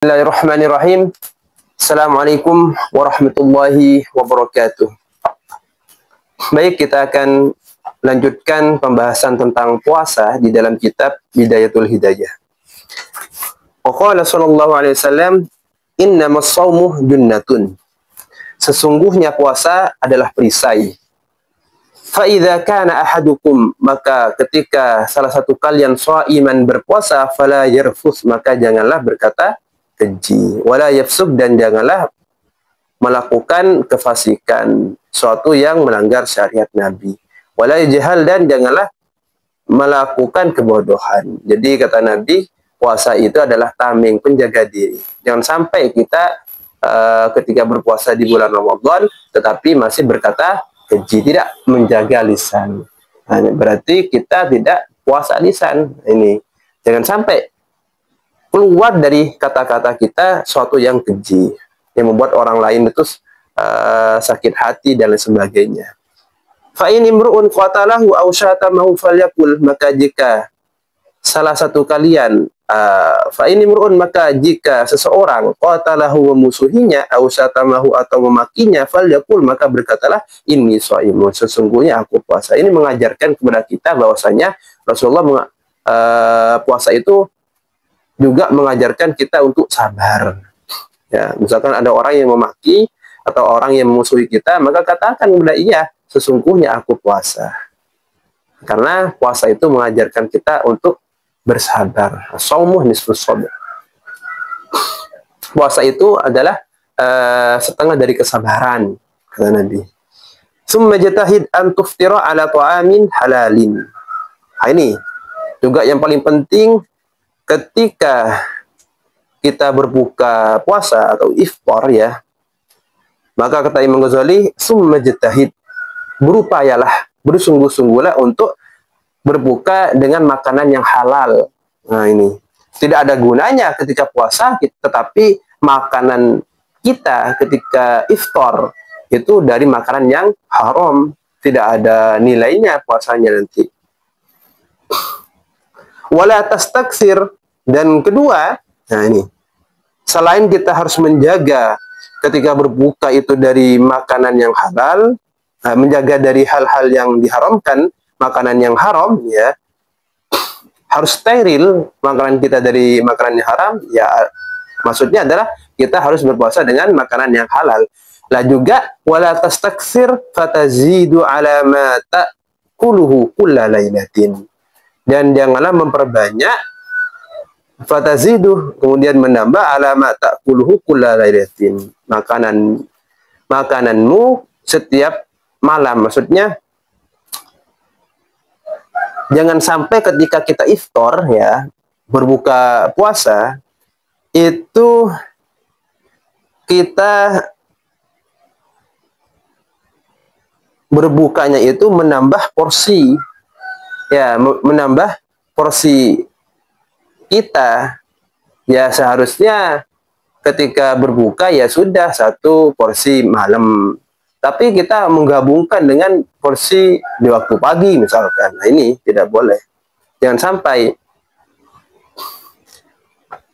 Bismillahirrahmanirrahim. Assalamualaikum warahmatullahi wabarakatuh. Baik, kita akan lanjutkan pembahasan tentang puasa di dalam kitab Bidayatul Hidayah. Qala sallallahu alaihi wasallam, "Innamas shaumu junnatun." Sesungguhnya puasa adalah perisai. Fa idza kana ahadukum, maka ketika salah satu kalian shaiman berpuasa, fala yarfus, maka janganlah berkata keji, wala yafsuk, dan janganlah melakukan kefasikan, suatu yang melanggar syariat Nabi, wala yajhal, dan janganlah melakukan kebodohan. Jadi kata Nabi, puasa itu adalah tameng, penjaga diri. Jangan sampai kita ketika berpuasa di bulan Ramadan tetapi masih berkata keji, tidak menjaga lisan. Nah, berarti kita tidak puasa lisan. Ini jangan sampai keluar dari kata-kata kita suatu yang keji, yang membuat orang lain itu sakit hati dan lain sebagainya. Fa in imru'un qatalahu aw syatamahu falyakul, maka jika salah satu kalian fa in imru'un, maka jika seseorang qatalahu, memusuhinya, aw syatamahu, atau memakinya, falyakul, maka berkatalah inni shaimun, sesungguhnya aku puasa. Ini mengajarkan kepada kita bahwasanya Rasulullah puasa itu juga mengajarkan kita untuk sabar. Ya, misalkan ada orang yang memaki atau orang yang memusuhi kita, maka katakan kepada ia, sesungguhnya aku puasa. Karena puasa itu mengajarkan kita untuk bersabar. Shaumuh nisfus sabr. Puasa itu adalah setengah dari kesabaran, kata Nabi. Summa jatahid an tuftira ala ta'amin halalin. Nah, ini juga yang paling penting. Ketika kita berbuka puasa atau iftar, ya, maka kata Imam Ghazali, summa jatahid, berupayalah, bersungguh-sungguhlah untuk berbuka dengan makanan yang halal. Nah, ini tidak ada gunanya ketika puasa, tetapi makanan kita ketika iftar itu dari makanan yang haram, tidak ada nilainya puasanya nanti. Wala tastaksir, dan kedua, nah ini, selain kita harus menjaga ketika berbuka itu dari makanan yang halal, menjaga dari hal-hal yang diharamkan, makanan yang haram, ya, harus steril makanan kita dari makanan yang haram, ya, maksudnya adalah kita harus berpuasa dengan makanan yang halal. Lah juga, wala tastaksir fatazidu ala ma ta'kuluhu kulla lailatin, dan janganlah memperbanyak, fatazidu, kemudian menambah, alamat ta'kuluhu kulla lailatin, makananmu setiap malam. Maksudnya jangan sampai ketika kita iftar, ya, berbuka puasa, itu kita berbukanya itu menambah porsi, ya, menambah porsi kita. Ya, seharusnya ketika berbuka ya sudah satu porsi malam, tapi kita menggabungkan dengan porsi di waktu pagi misalkan. Nah, ini tidak boleh, jangan sampai.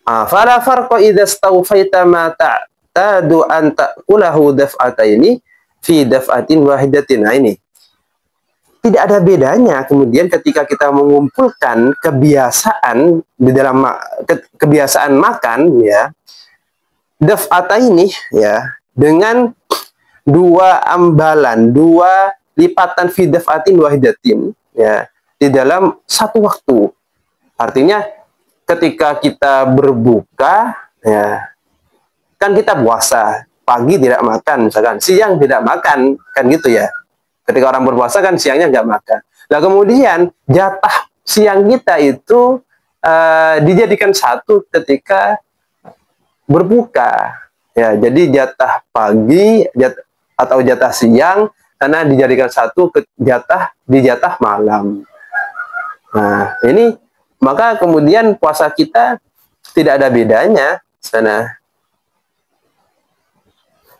Fala farqa idza stawfaita ma ta'tadu an ta'kulahu daf'ataini fi daf'atin wahidatin. Nah, ini tidak ada bedanya kemudian ketika kita mengumpulkan kebiasaan di dalam kebiasaan makan, ya, daf'ata ini, ya, dengan dua ambalan, dua lipatan fi daf'atin wahidatin, ya, di dalam satu waktu. Artinya ketika kita berbuka, ya, kan kita puasa, pagi tidak makan, misalkan siang tidak makan, kan gitu, ya. Ketika orang berpuasa kan siangnya nggak makan. Nah, kemudian jatah siang kita itu dijadikan satu ketika berbuka. Ya, jadi jatah pagi atau jatah siang karena dijadikan satu di jatah malam. Nah, ini maka kemudian puasa kita tidak ada bedanya sana.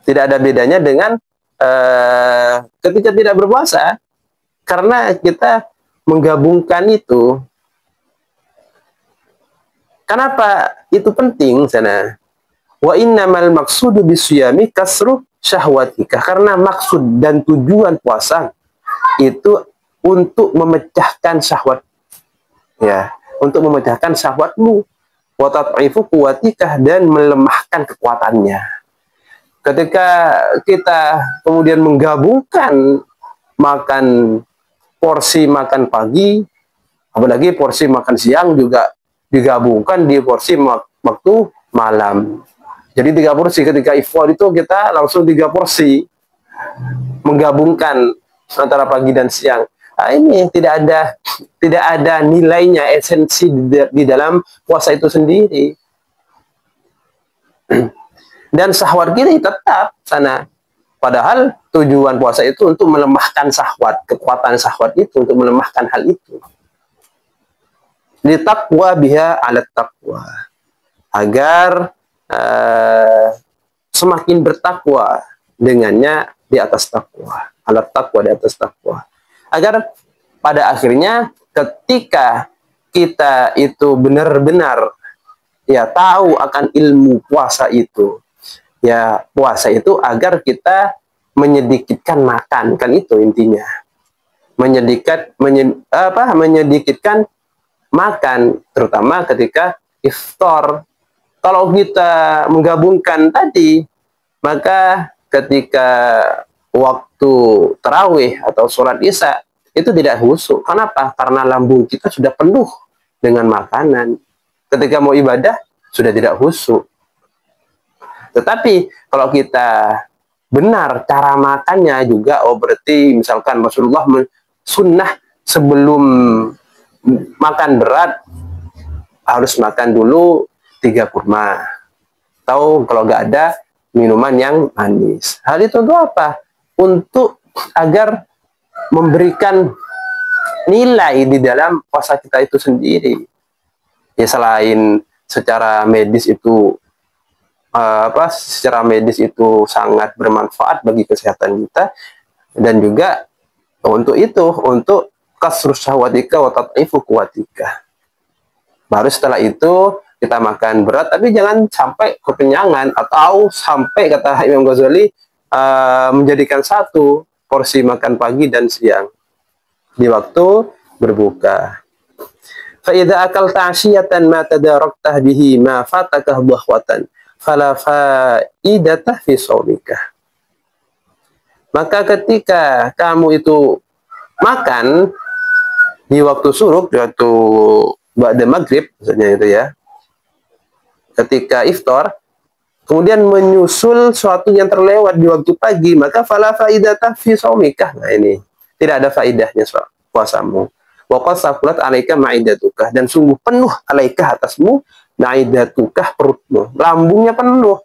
Tidak ada bedanya dengan ketika tidak berpuasa, karena kita menggabungkan itu. Kenapa itu penting sana? Wa innamal maqsudu bisyami kasru syahwatika. Karena maksud dan tujuan puasa itu untuk memecahkan syahwat. Ya, untuk memecahkan syahwatmu. Wa tat'ifu quwwatika, dan melemahkan kekuatannya. Ketika kita kemudian menggabungkan makan porsi makan pagi, apalagi porsi makan siang juga digabungkan di porsi waktu malam. Jadi 3 porsi, ketika iftar itu kita langsung 3 porsi, menggabungkan antara pagi dan siang. Nah, ini tidak ada nilainya, esensi di dalam puasa itu sendiri. Dan syahwat kita tetap sana. Padahal tujuan puasa itu untuk melemahkan syahwat, kekuatan syahwat itu untuk melemahkan hal itu. Litaqwa biha alat taqwa, agar semakin bertakwa dengannya di atas takwa, alat takwa di atas takwa, agar pada akhirnya ketika kita itu benar-benar ya tahu akan ilmu puasa itu, ya puasa itu agar kita menyedikitkan makan, kan itu intinya, menyedikitkan makan, terutama ketika iftar. Kalau kita menggabungkan tadi, maka ketika waktu tarawih atau sholat isya itu tidak khusyuk. Kenapa? Karena lambung kita sudah penuh dengan makanan. Ketika mau ibadah sudah tidak khusyuk. Tetapi kalau kita benar cara makannya juga, oh berarti misalkan Rasulullah sunnah sebelum makan berat harus makan dulu 3 kurma, atau kalau nggak ada minuman yang manis. Hal itu untuk apa? Untuk agar memberikan nilai di dalam puasa kita itu sendiri. Ya selain secara medis itu secara medis itu sangat bermanfaat bagi kesehatan kita, dan juga untuk kasrus syahwatika wa tat'ifu quwwatika. Baru setelah itu kita makan berat, tapi jangan sampai kekenyangan, atau sampai, kata Imam Ghazali, menjadikan 1 porsi makan pagi dan siang di waktu berbuka. Fa idza akalta 'ashiyatan ma tadarakta bihi ma fataka dhahwatan fala faidata fi shaumika. Maka ketika kamu itu makan di waktu suruk, di waktu ba'da maghrib maksudnya itu ya, ketika iftar, kemudian menyusul suatu yang terlewat di waktu pagi, maka fala faidata fi shaumika. Nah ini tidak ada faidahnya puasamu. Wa qad saqulat 'alaika ma'idatuka, dan sungguh penuh 'alaika atasmu ma'idatuka, perutmu, lambungnya penuh.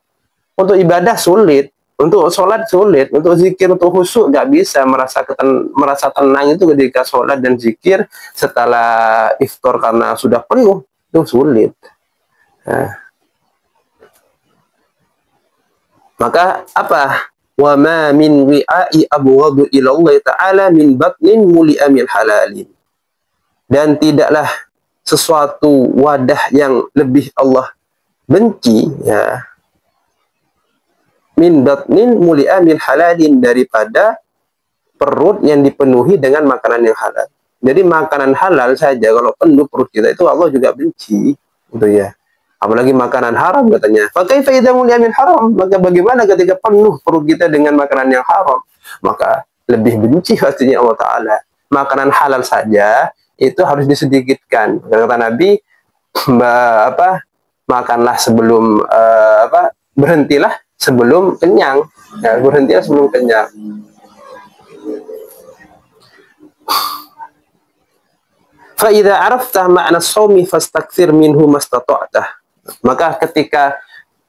Untuk ibadah sulit, untuk sholat sulit, untuk zikir, untuk khusyuk nggak bisa, merasa tenang itu ketika sholat dan zikir setelah iftar karena sudah penuh, itu sulit. Nah, maka apa? Wa ma min wi'a'i abghadu ila Allah Ta'ala min batnin muli'a min halalin. Dan tidaklah sesuatu wadah yang lebih Allah benci, ya, min batnin muli'a min halalin, daripada perut yang dipenuhi dengan makanan yang halal. Jadi makanan halal saja kalau penuh perut kita itu Allah juga benci, gitu ya. Apalagi makanan haram katanya. Pakai faedah mulia min haram. Maka bagaimana ketika penuh perut kita dengan makanan yang haram? Maka lebih benci pastinya Allah Ta'ala. Makanan halal saja itu harus disedikitkan. Kata Nabi, makanlah sebelum berhentilah sebelum kenyang. Ya, berhentilah sebelum kenyang. Fa idza arafta ma'na shaumi fastakthir minhu mastata'tah. Maka ketika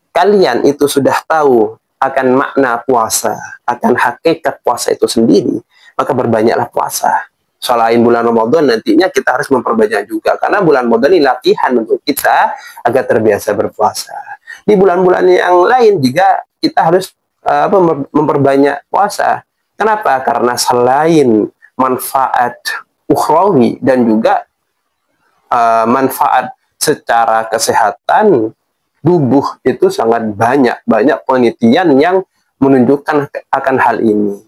kalian itu sudah tahu akan makna puasa, akan hakikat puasa itu sendiri, maka berbanyaklah puasa. Selain bulan Ramadan, nantinya kita harus memperbanyak juga, karena bulan Ramadan ini latihan untuk kita agar terbiasa berpuasa. Di bulan-bulan yang lain juga kita harus memperbanyak puasa. Kenapa? Karena selain manfaat ukhrawi dan juga manfaat secara kesehatan, tubuh itu sangat banyak penelitian yang menunjukkan akan hal ini.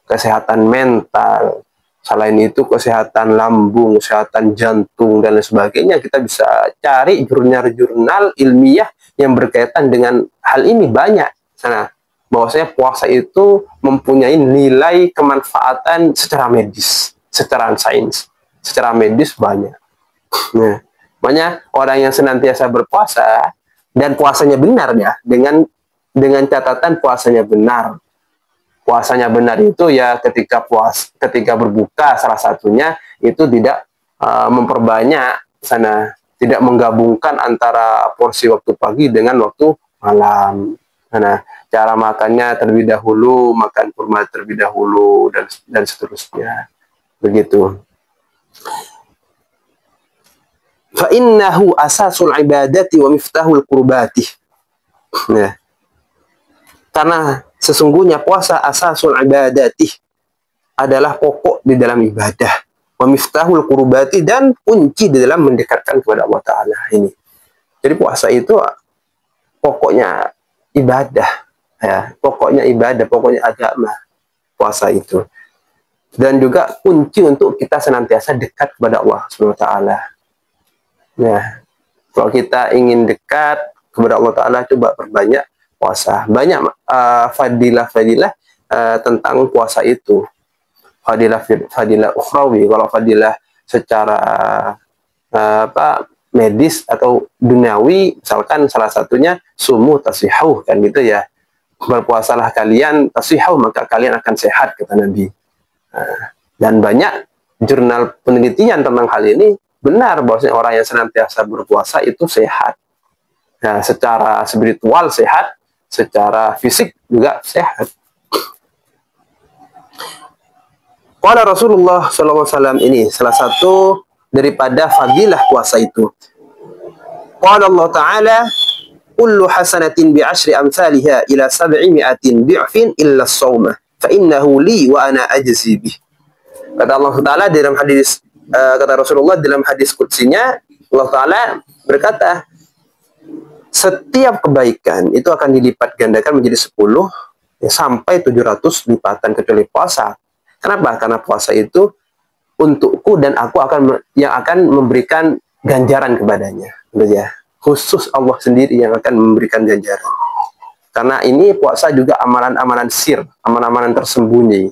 Kesehatan mental, selain itu kesehatan lambung, kesehatan jantung, dan lain sebagainya. Kita bisa cari jurnal-jurnal ilmiah yang berkaitan dengan hal ini banyak. Nah, bahwasanya puasa itu mempunyai nilai kemanfaatan secara medis, secara sains, secara medis banyak. Nah, makanya orang yang senantiasa berpuasa dan puasanya benar ya, dengan catatan puasanya benar. Puasanya benar itu ya ketika berbuka salah satunya itu tidak memperbanyak tidak menggabungkan antara porsi waktu pagi dengan waktu malam. Nah, cara makannya terlebih dahulu, makan kurma terlebih dahulu dan seterusnya. Begitu. Fa'innahu asasul ibadati wa miftahul qurbati. Nah, karena sesungguhnya puasa asasul ibadati adalah pokok di dalam ibadah, wa miftahul qurbati, dan kunci di dalam mendekatkan kepada Allah Ta'ala ini. Jadi puasa itu pokoknya ibadah, ya, pokoknya ibadah, pokoknya agama, puasa itu. Dan juga kunci untuk kita senantiasa dekat kepada Allah Subhanahu wa Ta'ala. Nah, kalau kita ingin dekat kepada Allah Ta'ala, coba perbanyak puasa. Banyak fadilah-fadilah tentang puasa itu. Fadilah ukhrawi. Kalau fadilah secara medis atau duniawi, misalkan salah satunya sumu tasihuh, kan gitu ya. Berpuasalah kalian tasihuh, maka kalian akan sehat, kata Nabi. Dan banyak jurnal penelitian tentang hal ini. Benar bahwasanya orang yang senantiasa berpuasa itu sehat. Nah, secara spiritual sehat, secara fisik juga sehat. Qala Rasulullah SAW, ini salah satu daripada fadilah puasa itu. Qala Allah Ta'ala, kullu hasanatin bi'ashri amsalha ila 700 bi'fin illa as-sawma fa innahu li wa ana ajzi bih. Kata Allah Ta'ala dalam hadis, kata Rasulullah dalam hadis qudsinya, Allah Ta'ala berkata, setiap kebaikan itu akan dilipat gandakan menjadi 10 ya, sampai 700 lipatan kecuali puasa. Kenapa? Karena puasa itu untukku dan aku yang akan memberikan ganjaran kepadanya. Ya. Khusus Allah sendiri yang akan memberikan ganjaran. Karena ini puasa juga amalan-amalan sir, amalan-amalan tersembunyi.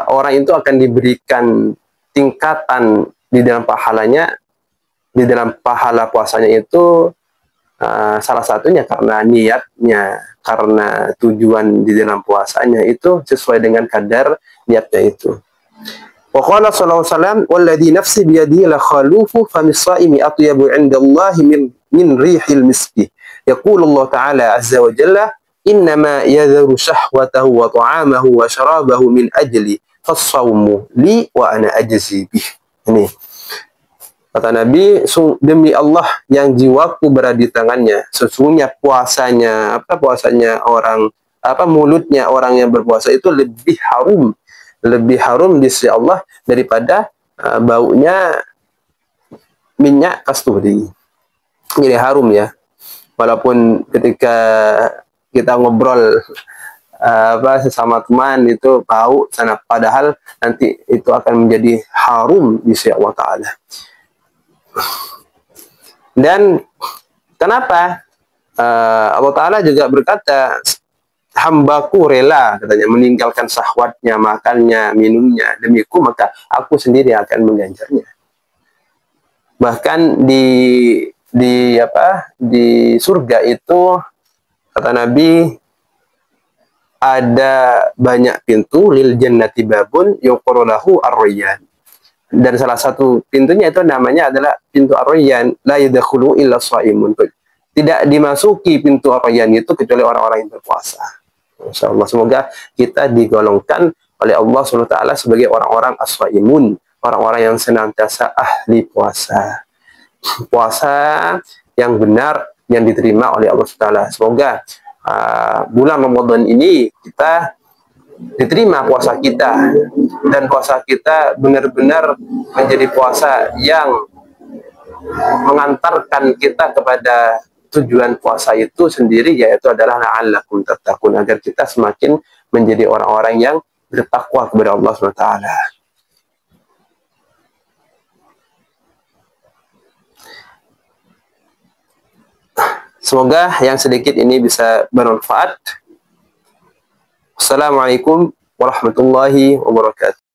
Orang itu akan diberikan tingkatan di dalam pahalanya, di dalam pahala puasanya itu salah satunya karena niatnya, karena tujuan di dalam puasanya itu sesuai dengan kadar niatnya itu. Wa qala sallallahu alaihi wasallam, "Walladzi nafsi biyadihi la khalufu famis shaimi atyabu 'indallahi min rihil miski." Yaqulu Allah Ta'ala azza wa jalla, "Innama yadharu syahwatahu wa ta'amahu wa syarabahu min ajli fas-shawmu li wa ana ajzi bih." Ini kata Nabi, demi Allah yang jiwaku berada di tangannya, sesungguhnya puasanya mulutnya orang yang berpuasa itu lebih harum di sisi Allah daripada baunya minyak kasturi. Jadi harum ya. Walaupun ketika kita ngobrol sesama teman itu bau sana, padahal nanti itu akan menjadi harum di sisi Allah Ta'ala. Dan kenapa Allah Ta'ala juga berkata, hambaku rela, katanya, meninggalkan syahwatnya, makannya, minumnya demiku, maka aku sendiri akan mengganjarnya. Bahkan di surga itu, kata Nabi, ada banyak pintu, lil jannati babun yuqalu lahu ar-rayyan. Dan salah satu pintunya itu namanya adalah pintu ar-rayyan, la yadkhulu illa shaimun. Tidak dimasuki pintu ar-rayyan itu kecuali orang-orang yang berpuasa. Insyaallah, semoga kita digolongkan oleh Allah SWT sebagai orang-orang as-shaimun, orang-orang yang senantiasa ahli puasa. Puasa yang benar, yang diterima oleh Allah SWT. Semoga bulan Ramadan ini kita diterima puasa kita, dan puasa kita benar-benar menjadi puasa yang mengantarkan kita kepada tujuan puasa itu sendiri, yaitu adalah la'allakum tattaqun, agar kita semakin menjadi orang-orang yang bertakwa kepada Allah SWT. Semoga yang sedikit ini bisa bermanfaat. Assalamualaikum warahmatullahi wabarakatuh.